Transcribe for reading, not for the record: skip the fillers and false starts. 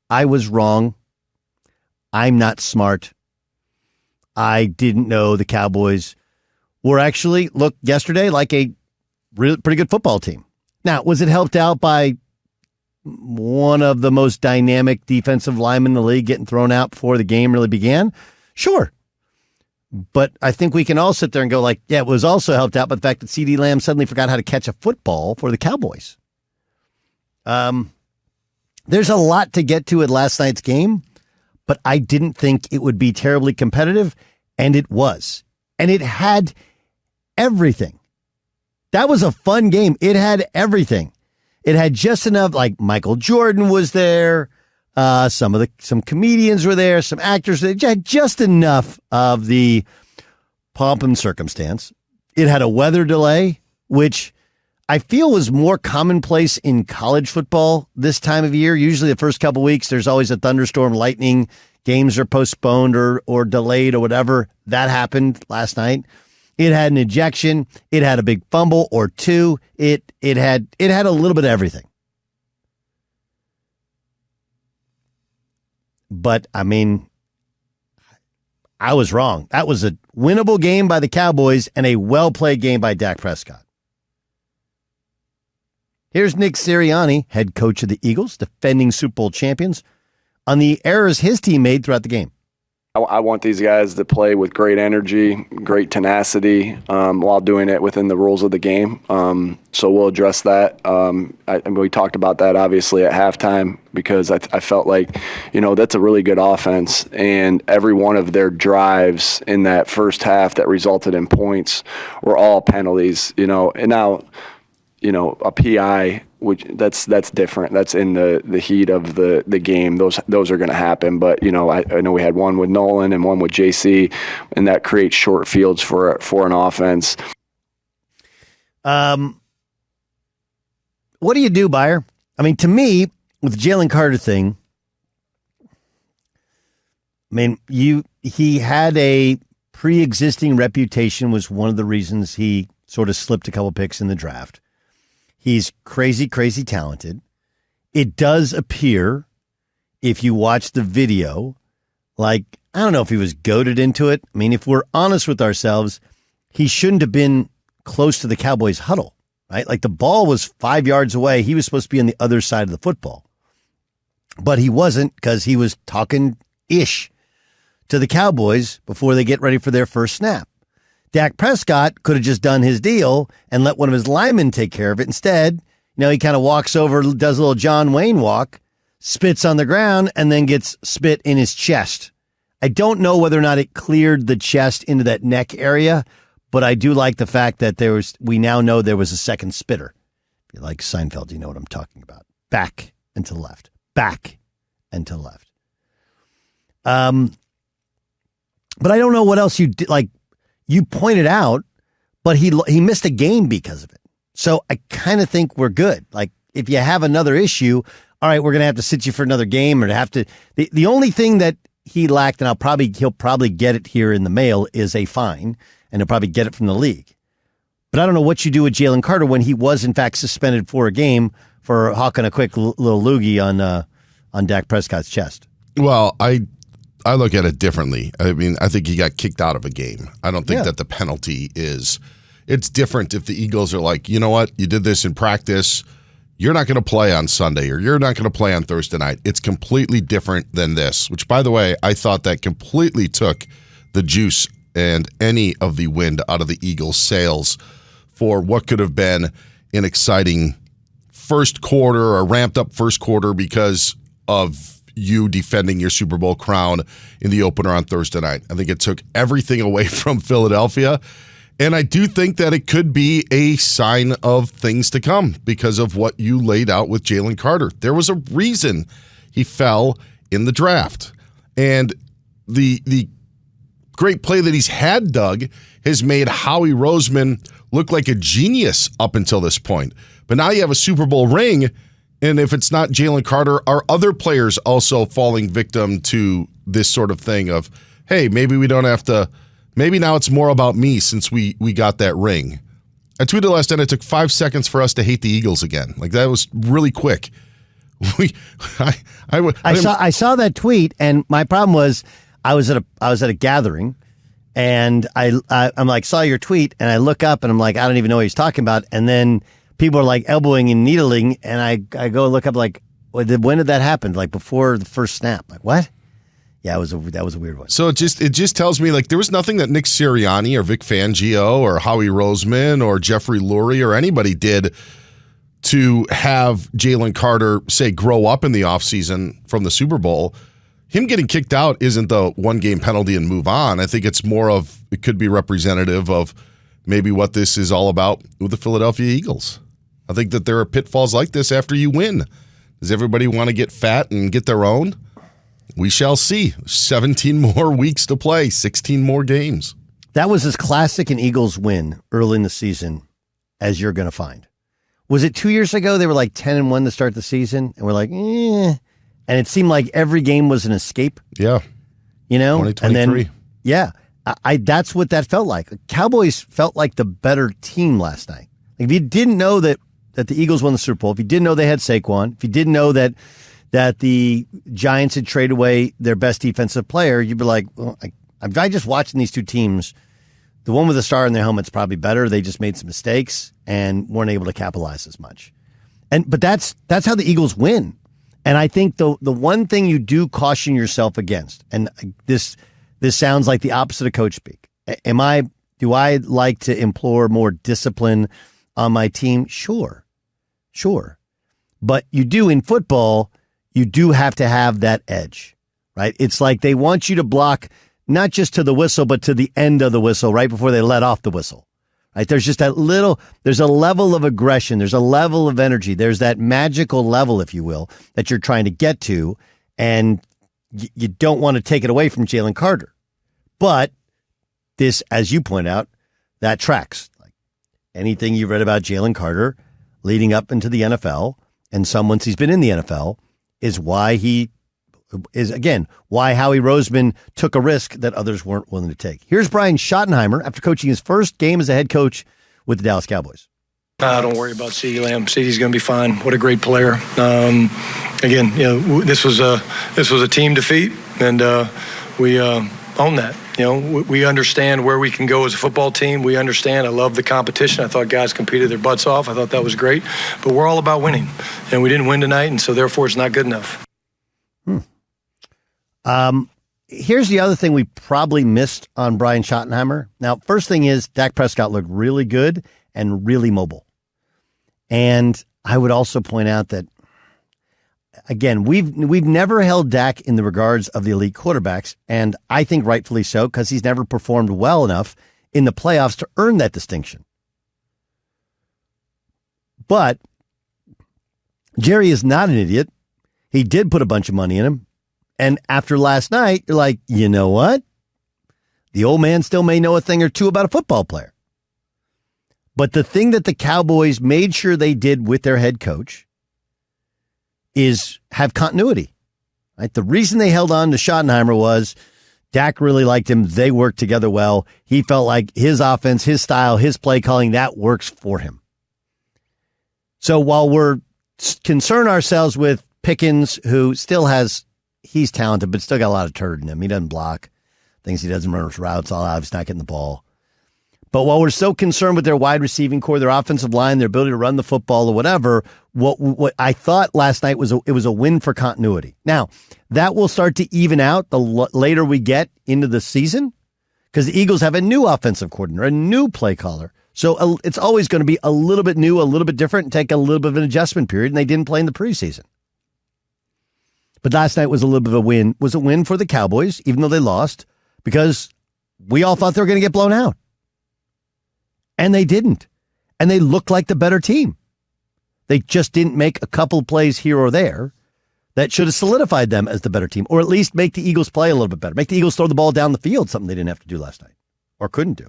I was wrong. I'm not smart. I didn't know the Cowboys were actually, look, yesterday like a pretty good football team. Now, was it helped out by one of the most dynamic defensive linemen in the league getting thrown out before the game really began? Sure. But I think we can all sit there and go like, yeah, it was also helped out by the fact that CeeDee Lamb suddenly forgot how to catch a football for the Cowboys. There's a lot to get to at last night's game, but I didn't think it would be terribly competitive, and it was. And it had everything. That was a fun game. It had everything. It had just enough, like Michael Jordan was there, some comedians were there, some actors. It had just enough of the pomp and circumstance. It had a weather delay, which I feel was more commonplace in college football this time of year. Usually the first couple weeks, there's always a thunderstorm, lightning, games are postponed or delayed or whatever. That happened last night. It had an ejection. It had a big fumble or two. It had a little bit of everything. But, I mean, I was wrong. That was a winnable game by the Cowboys and a well-played game by Dak Prescott. Here's Nick Sirianni, head coach of the Eagles, defending Super Bowl champions, on the errors his team made throughout the game. I want these guys to play with great energy, great tenacity, while doing it within the rules of the game. So we'll address that. And we talked about that obviously at halftime because I felt like, that's a really good offense. And every one of their drives in that first half that resulted in points were all penalties, and now, a PI, which that's different. That's in the heat of the game. Those are going to happen. But I know we had one with Nolan and one with JC, and that creates short fields for an offense. What do you do, Beyer? I mean, to me, with the Jaylen Carter thing, I mean, he had a pre-existing reputation, was one of the reasons he sort of slipped a couple picks in the draft. He's crazy, crazy talented. It does appear, if you watch the video, like, I don't know if he was goaded into it. I mean, if we're honest with ourselves, he shouldn't have been close to the Cowboys huddle, right? Like the ball was 5 yards away. He was supposed to be on the other side of the football. But he wasn't because he was talking ish to the Cowboys before they get ready for their first snap. Dak Prescott could have just done his deal and let one of his linemen take care of it. Instead, he kind of walks over, does a little John Wayne walk, spits on the ground, and then gets spit in his chest. I don't know whether or not it cleared the chest into that neck area, but I do like the fact that we now know there was a second spitter. If you like Seinfeld, you know what I'm talking about. Back and to the left. Back and to the left. But I don't know what else you did. Like, you pointed out, but he missed a game because of it. So I kind of think we're good. Like, if you have another issue, all right, we're going to have to sit you for another game or have to. The only thing that he lacked, and he'll probably get it here in the mail, is a fine, and he'll probably get it from the league. But I don't know what you do with Jaylen Carter when he was, in fact, suspended for a game for hawking a quick little loogie on Dak Prescott's chest. Well, I look at it differently. I mean, I think he got kicked out of a game. I don't think that the penalty is – it's different if the Eagles are like, you know what, you did this in practice. You're not going to play on Sunday or you're not going to play on Thursday night. It's completely different than this, which, by the way, I thought that completely took the juice and any of the wind out of the Eagles' sails for what could have been an exciting first quarter or ramped-up first quarter because of – you defending your Super Bowl crown in the opener on Thursday night. I think it took everything away from Philadelphia, and I do think that it could be a sign of things to come because of what you laid out with Jaylen Carter. There was a reason he fell in the draft, and the great play that he's had, Doug, has made Howie Roseman look like a genius up until this point. But now you have a Super Bowl ring. And if it's not Jaylen Carter, are other players also falling victim to this sort of thing of, hey, maybe we don't have to, maybe now it's more about me since we got that ring. I tweeted last night it took 5 seconds for us to hate the Eagles again. Like, that was really quick. I saw that tweet, and my problem was I was at a gathering, and I'm like, saw your tweet, and I look up, and I'm like, I don't even know what he's talking about, and then people are like elbowing and needling, and I go look up like, when did that happen? Like before the first snap? Like what? Yeah, that was a weird one. So it just tells me like there was nothing that Nick Sirianni or Vic Fangio or Howie Roseman or Jeffrey Lurie or anybody did to have Jaylen Carter, say, grow up in the offseason from the Super Bowl. Him getting kicked out isn't the one-game penalty and move on. I think it's more of, it could be representative of maybe what this is all about with the Philadelphia Eagles. I think that there are pitfalls like this after you win. Does everybody want to get fat and get their own? We shall see. 17 more weeks to play, 16 more games. That was as classic an Eagles win early in the season as you're going to find. Was it 2 years ago? They were like 10-1 to start the season, and we're like, eh. And it seemed like every game was an escape. Yeah. You know? 2023. And then, yeah, that's what that felt like. Cowboys felt like the better team last night. Like if you didn't know that the Eagles won the Super Bowl, if you didn't know they had Saquon, if you didn't know that the Giants had traded away their best defensive player, you'd be like, well, I just watching these two teams. The one with the star in their helmet's probably better. They just made some mistakes and weren't able to capitalize as much. But that's how the Eagles win. And I think the one thing you do caution yourself against, and this sounds like the opposite of coach speak. Do I like to implore more discipline on my team? Sure. But you do in football, you do have to have that edge, right? It's like they want you to block not just to the whistle, but to the end of the whistle, right before they let off the whistle, right? There's just there's a level of aggression. There's a level of energy. There's that magical level, if you will, that you're trying to get to. And you don't want to take it away from Jaylen Carter. But this, as you point out, that tracks. Like anything you read about Jaylen Carter leading up into the NFL, and once he's been in the NFL, is why Howie Roseman took a risk that others weren't willing to take. Here's Brian Schottenheimer after coaching his first game as a head coach with the Dallas Cowboys. Don't worry about CeeDee Lamb. CeeDee's going to be fine. What a great player. Again, this was a team defeat, and we own that. We understand where we can go as a football team. We understand. I love the competition. I thought guys competed their butts off. I thought that was great. But we're all about winning, and we didn't win tonight, and so therefore it's not good enough. Here's the other thing we probably missed on Brian Schottenheimer. Now, first thing is Dak Prescott looked really good and really mobile. And I would also point out that, again, we've never held Dak in the regards of the elite quarterbacks, and I think rightfully so, because he's never performed well enough in the playoffs to earn that distinction. But Jerry is not an idiot. He did put a bunch of money in him. And after last night, you're like, you know what? The old man still may know a thing or two about a football player. But the thing that the Cowboys made sure they did with their head coach is have continuity. Right? The reason they held on to Schottenheimer was Dak really liked him. They worked together well. He felt like his offense, his style, his play calling, that works for him. So while we're concerned ourselves with Pickens, who still he's talented, but still got a lot of turd in him. He doesn't block. Things he doesn't run his routes all out. He's not getting the ball. But while we're so concerned with their wide receiving core, their offensive line, their ability to run the football or whatever, what I thought last night was it was a win for continuity. Now, that will start to even out the later we get into the season, because the Eagles have a new offensive coordinator, a new play caller. So it's always going to be a little bit new, a little bit different, and take a little bit of an adjustment period, and they didn't play in the preseason. But last night was a little bit of a win. Was a win for the Cowboys, even though they lost, because we all thought they were going to get blown out. And they didn't. And they looked like the better team. They just didn't make a couple plays here or there that should have solidified them as the better team, or at least make the Eagles play a little bit better. Make the Eagles throw the ball down the field, something they didn't have to do last night or couldn't do.